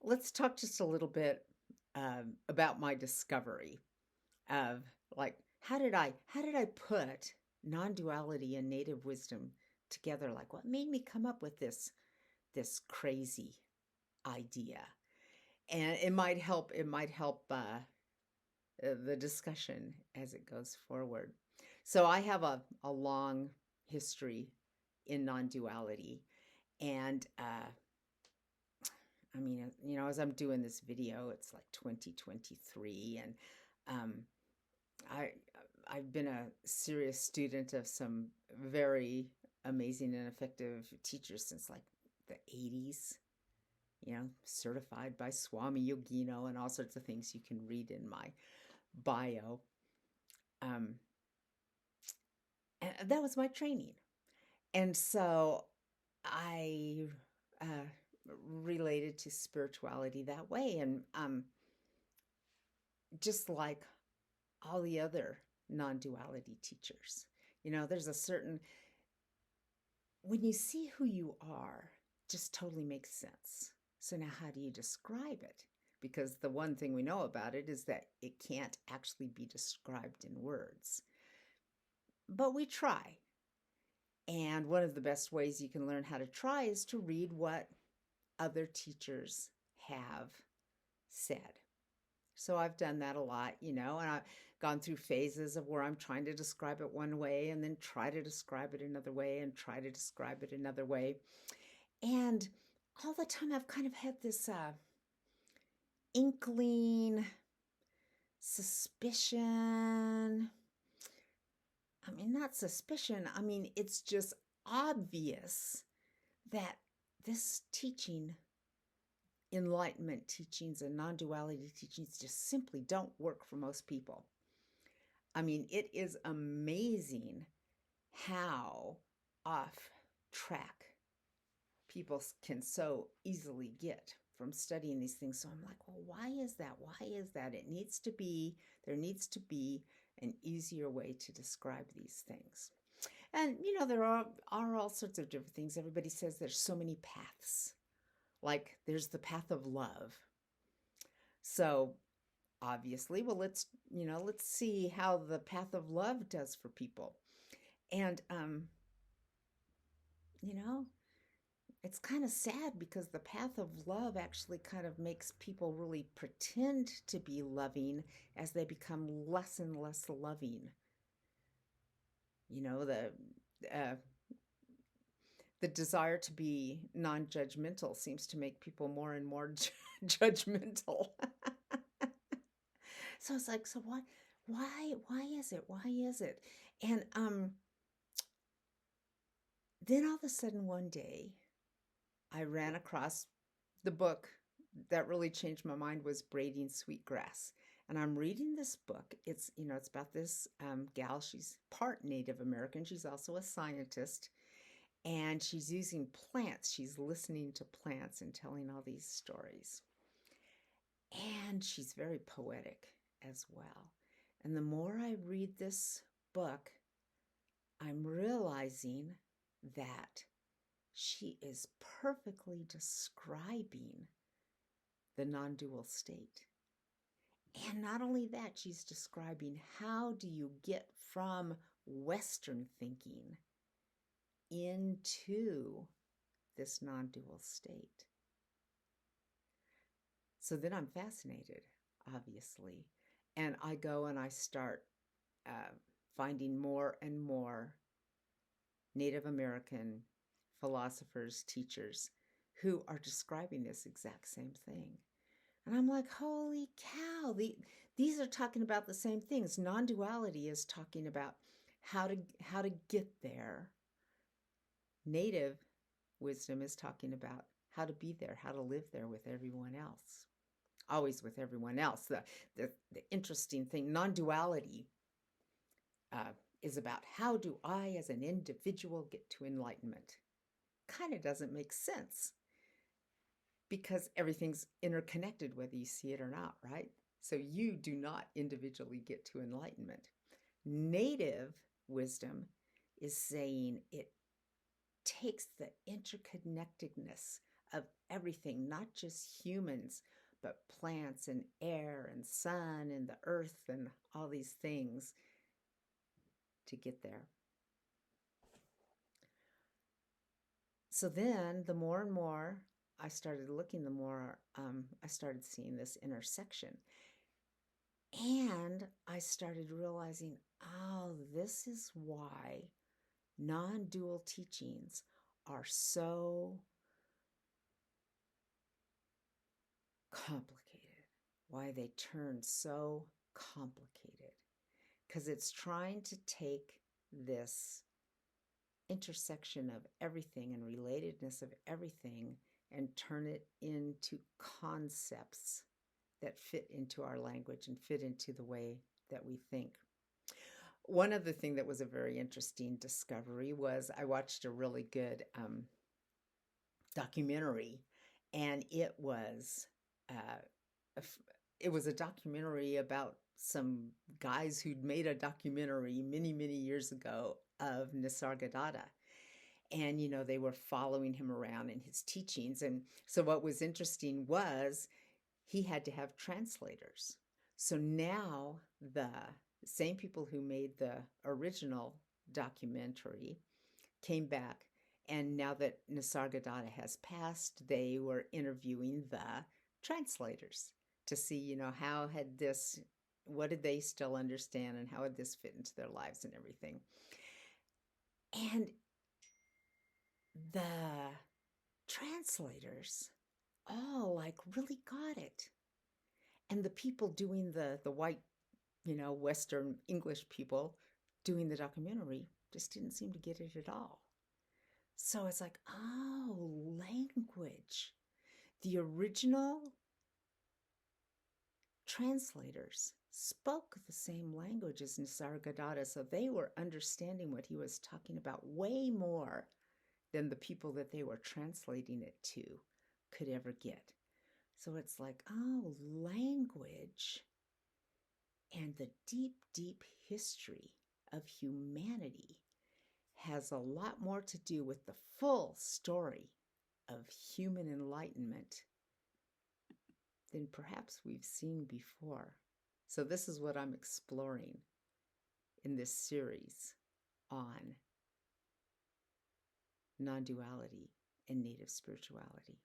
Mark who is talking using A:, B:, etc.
A: Let's talk just a little bit about my discovery of like how did I put non-duality and native wisdom together? Like what made me come up with this crazy idea? And it might help the discussion as it goes forward. So I have a long history in non-duality, and I mean, as I'm doing this video, it's like 2023, and um, I I've been a serious student of some very amazing and effective teachers since like the 80s. Certified by Swami Yogino and all sorts of things you can read in my bio. Um, and that was my training, and so I uh, related to spirituality that way, and just like all the other non-duality teachers. There's a certain, when you see who you are, just totally makes sense. So now how do you describe it? Because the one thing we know about it is that it can't actually be described in words. But we try. And one of the best ways you can learn how to try is to read what other teachers have said. So I've done that a lot, and I've gone through phases of where I'm trying to describe it one way and then try to describe it another way and try to describe it another way. And all the time I've kind of had this inkling, suspicion. I mean, not suspicion. I mean, it's just obvious that this teaching, enlightenment teachings and non-duality teachings, just simply don't work for most people. I mean, it is amazing how off track people can so easily get from studying these things. So I'm like, well, why is that? Why is that? There needs to be an easier way to describe these things. And, there are all sorts of different things. Everybody says there's so many paths. Like there's the path of love. So obviously, well, let's see how the path of love does for people. And you know, it's kind of sad because the path of love actually kind of makes people really pretend to be loving as they become less and less loving. You know, uh, the desire to be non-judgmental seems to make people more and more judgmental. So it's like, so what? Why is it? Why is it? And then all of a sudden one day, I ran across the book that really changed my mind was Braiding Sweetgrass. And I'm reading this book. It's about this gal. She's part Native American. She's also a scientist. And she's using plants. She's listening to plants and telling all these stories. And she's very poetic as well. And the more I read this book, I'm realizing that she is perfectly describing the non-dual state. And not only that, she's describing how do you get from Western thinking into this non-dual state. So then I'm fascinated, obviously. And I go and I start uh, finding more and more Native American philosophers, teachers who are describing this exact same thing. And I'm like, holy cow, these are talking about the same things. Non-duality is talking about how to get there. Native wisdom is talking about how to be there, how to live there with everyone else. Always with everyone else. The interesting thing, non-duality is about how do I as an individual get to enlightenment. Kind of doesn't make sense because everything's interconnected whether you see it or not, right? So you do not individually get to enlightenment. Native wisdom is saying it takes the interconnectedness of everything, not just humans, but plants and air and sun and the earth and all these things to get there. So then the more and more I started looking, the more I started seeing this intersection. And I started realizing, oh, this is why non-dual teachings are so complicated, why they turn so complicated. Because it's trying to take this intersection of everything and relatedness of everything and turn it into concepts that fit into our language and fit into the way that we think. One other thing that was a very interesting discovery was I watched a really good documentary, and it was a documentary about some guys who'd made a documentary many, many years ago of Nisargadatta. And, they were following him around in his teachings. And so what was interesting was he had to have translators. So now the same people who made the original documentary came back. And now that Nisargadatta has passed, they were interviewing the translators to see, what did they still understand and how would this fit into their lives and everything. And the translators all really got it. And the people doing the white, Western English people doing the documentary just didn't seem to get it at all. So it's like, oh, language. The original translators spoke the same language as Nisargadatta, so they were understanding what he was talking about way more than the people that they were translating it to could ever get. So it's like, oh, language and the deep, deep history of humanity has a lot more to do with the full story of human enlightenment than perhaps we've seen before. So this is what I'm exploring in this series on non-duality and native spirituality.